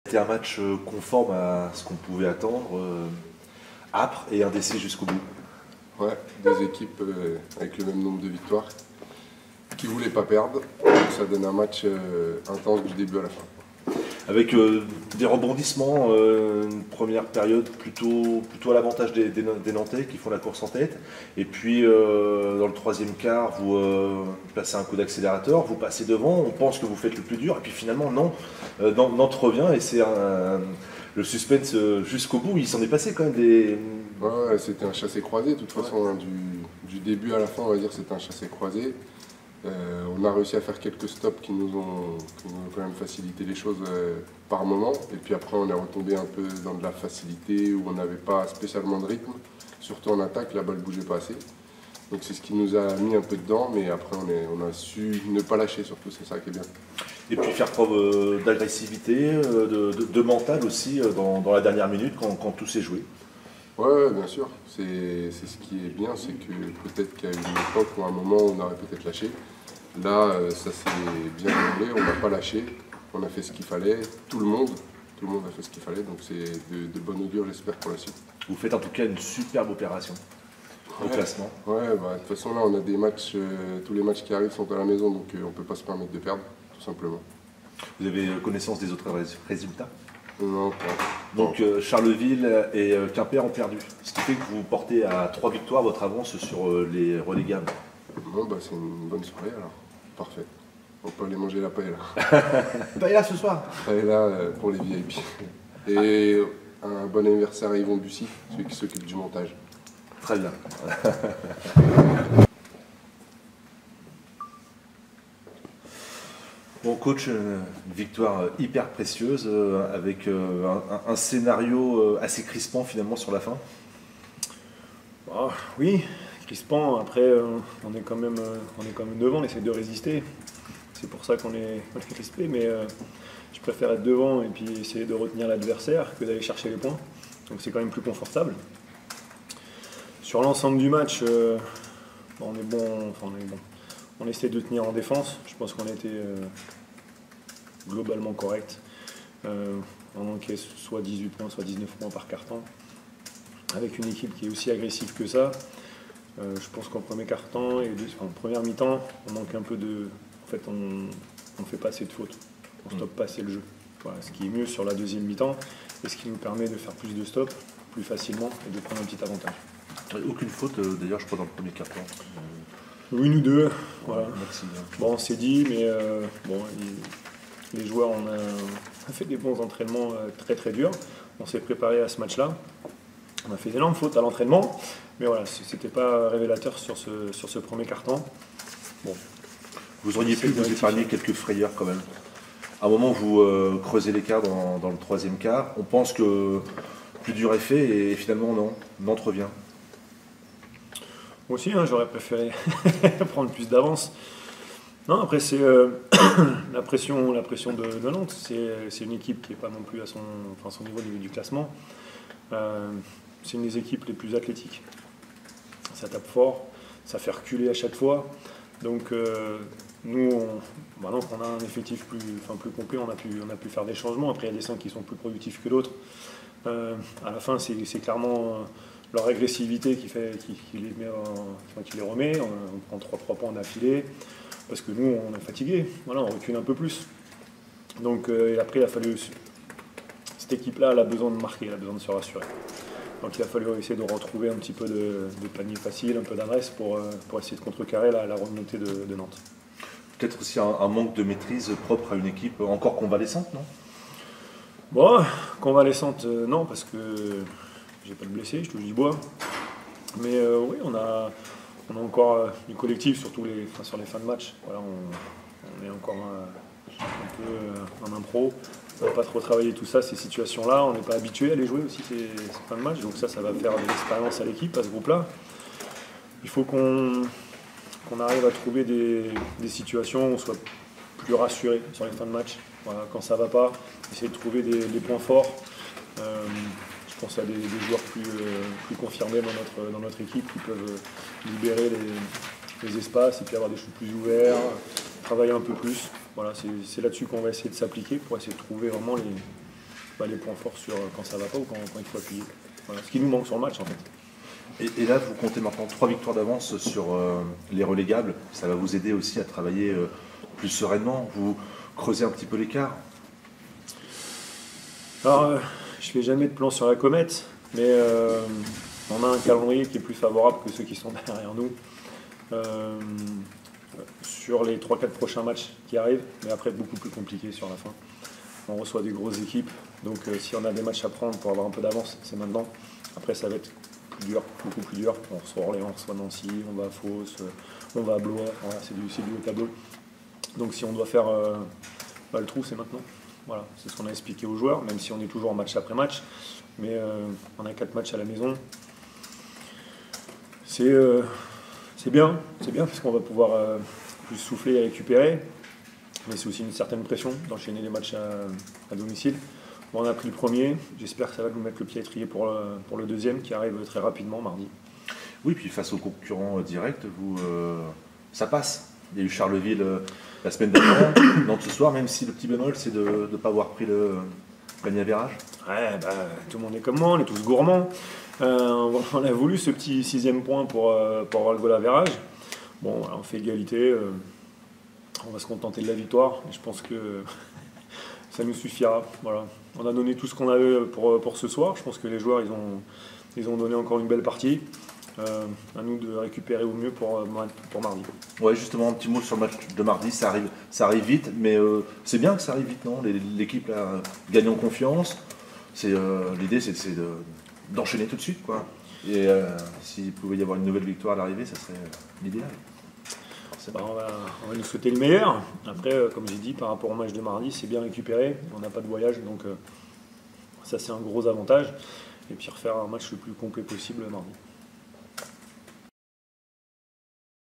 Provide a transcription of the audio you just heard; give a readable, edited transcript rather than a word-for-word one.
C'était un match conforme à ce qu'on pouvait attendre, âpre et indécis jusqu'au bout. Ouais, deux équipes avec le même nombre de victoires qui ne voulaient pas perdre. Donc ça donne un match intense du début à la fin. Avec des rebondissements, une première période plutôt à l'avantage des Nantais qui font la course en tête. Et puis dans le troisième quart, vous placez un coup d'accélérateur, vous passez devant, on pense que vous faites le plus dur. Et puis finalement, non, Nantes revient et c'est le suspense jusqu'au bout. Il s'en est passé quand même des... Ouais, c'était un chassé-croisé. De toute façon, hein, du début à la fin, on va dire que c'était un chassé-croisé. On a réussi à faire quelques stops qui nous ont quand même facilité les choses par moment. Et puis après, on est retombé un peu dans de la facilité où on n'avait pas spécialement de rythme. Surtout en attaque, la balle ne bougeait pas assez. Donc c'est ce qui nous a mis un peu dedans, mais après on a su ne pas lâcher surtout, c'est ça qui est bien. Et puis faire preuve d'agressivité, de mental aussi dans la dernière minute quand tout s'est joué. Ouais, bien sûr. C'est ce qui est bien, c'est que peut-être qu'il y a une époque ou un moment où on aurait peut-être lâché. Là, ça s'est bien déroulé, on n'a pas lâché, on a fait ce qu'il fallait, tout le monde a fait ce qu'il fallait, donc c'est de bon augure, j'espère, pour la suite. Vous faites en tout cas une superbe opération au classement. Ouais, de toute façon là, on a des matchs, tous les matchs qui arrivent sont à la maison, donc on ne peut pas se permettre de perdre, tout simplement. Vous avez connaissance des autres résultats? Non, pas. Donc Charleville et Quimper ont perdu, ce qui fait que vous portez à 3 victoires votre avance sur les relégables. Bon, c'est une bonne soirée alors. Parfait. On peut aller manger la paella. Paella ce soir. Paella pour les VIP. Et un bon anniversaire à Yvon Bussy, celui qui s'occupe du montage. Très bien. Bon coach, une victoire hyper précieuse avec un scénario assez crispant finalement sur la fin. Oh, oui, crispant. Après, on est quand même devant, on essaie de résister. C'est pour ça qu'on est crispé, mais je préfère être devant et puis essayer de retenir l'adversaire que d'aller chercher les points. Donc c'est quand même plus confortable. Sur l'ensemble du match, on est bon. On essaie de tenir en défense. Je pense qu'on a été globalement correct. On encaisse soit 18 points, soit 19 points par carton. Avec une équipe qui est aussi agressive que ça, je pense qu'en premier quart-temps et en première mi-temps, on manque un peu de... En fait, on ne fait pas assez de fautes. On ne stoppe pas assez le jeu. Voilà, ce qui est mieux sur la deuxième mi-temps et ce qui nous permet de faire plus de stops plus facilement et de prendre un petit avantage. Aucune faute d'ailleurs, je crois, dans le premier quart-temps. Oui, nous deux. Voilà. Merci. Bon, on s'est dit, mais les joueurs, on a fait des bons entraînements très très durs. On s'est préparé à ce match-là. On a fait d'énormes fautes à l'entraînement, mais voilà, c'était pas révélateur sur ce premier quart-temps. Bon. Vous auriez pu vous épargner quelques frayeurs quand même. À un moment, vous creusez l'écart dans le troisième quart. On pense que plus dur est fait et finalement non, Nantes revient. Moi aussi, j'aurais préféré prendre plus d'avance. Non, après c'est la pression de Nantes. C'est une équipe qui n'est pas non plus à son niveau du classement. C'est une des équipes les plus athlétiques. Ça tape fort, ça fait reculer à chaque fois. Donc nous, maintenant qu'on a un effectif plus complet, on a pu faire des changements. Après, il y a des 5 qui sont plus productifs que d'autres. À la fin, c'est clairement leur agressivité qui les remet. On prend 3 points d'affilée parce que nous, on est fatigués. Voilà, on recule un peu plus. Donc et après, il a fallu... Cette équipe-là, elle a besoin de marquer, elle a besoin de se rassurer. Donc il a fallu essayer de retrouver un petit peu de panier facile, un peu d'adresse pour essayer de contrecarrer la remontée de Nantes. Peut-être aussi un manque de maîtrise propre à une équipe encore convalescente, non? Bon, convalescente, non, parce que j'ai pas de blessé, je touche du bois. Mais oui, on a encore du collectif, surtout sur les fins de match. Voilà, on est encore un peu en impro. On n'a pas trop travaillé tout ça, ces situations-là. On n'est pas habitué à les jouer aussi, ces fins de match. Donc ça va faire de l'expérience à l'équipe, à ce groupe-là. Il faut qu'on arrive à trouver des situations où on soit plus rassuré sur les fins de match. Voilà, quand ça ne va pas, essayer de trouver des points forts. Je je pense à des joueurs plus confirmés dans notre équipe qui peuvent libérer les espaces et puis avoir des shoots plus ouverts, travailler un peu plus. Voilà, c'est là-dessus qu'on va essayer de s'appliquer pour essayer de trouver vraiment les points forts sur quand ça va pas ou quand il faut appuyer. Voilà, ce qui nous manque sur le match en fait. Et là, vous comptez maintenant 3 victoires d'avance sur les relégables. Ça va vous aider aussi à travailler plus sereinement. Vous creusez un petit peu l'écart. Alors, je fais jamais de plan sur la comète, mais on a un calendrier qui est plus favorable que ceux qui sont derrière nous. Sur les 3-4 prochains matchs qui arrivent, mais après beaucoup plus compliqué sur la fin. On reçoit des grosses équipes, donc si on a des matchs à prendre pour avoir un peu d'avance, c'est maintenant. Après ça va être plus dur, beaucoup plus dur. On reçoit Orléans, on reçoit Nancy, on va à Fos, on va à Blois, voilà, c'est du haut tableau. Donc si on doit faire le trou, c'est maintenant. Voilà, c'est ce qu'on a expliqué aux joueurs, même si on est toujours en match après match. Mais on a 4 matchs à la maison. C'est bien parce qu'on va pouvoir plus souffler et récupérer, mais c'est aussi une certaine pression d'enchaîner les matchs à domicile. Bon, on a pris le premier, j'espère que ça va nous mettre le pied à étrier pour le deuxième qui arrive très rapidement mardi. Oui, puis face aux concurrents directs, ça passe. Il y a eu Charleville la semaine dernière, Nantes ce soir, même si le petit bémol c'est de ne pas avoir pris le panier à virage. Ouais, tout le monde est comme moi, on est tous gourmands. On a voulu ce petit 6e point pour avoir le goal à virage. Bon, voilà, on fait égalité, on va se contenter de la victoire. Et je pense que ça nous suffira. Voilà. On a donné tout ce qu'on avait pour ce soir. Je pense que les joueurs ils ont donné encore une belle partie. À nous de récupérer au mieux pour mardi. Ouais, justement, un petit mot sur le match de mardi. Ça arrive vite, mais c'est bien que ça arrive vite, non? L'équipe a gagné en confiance. L'idée, c'est d'enchaîner tout de suite, quoi. Et s'il pouvait y avoir une nouvelle victoire à l'arrivée, ça serait l'idéal. On va nous souhaiter le meilleur. Après, comme j'ai dit, par rapport au match de mardi, c'est bien récupéré. On n'a pas de voyage, donc ça c'est un gros avantage. Et puis refaire un match le plus complet possible mardi.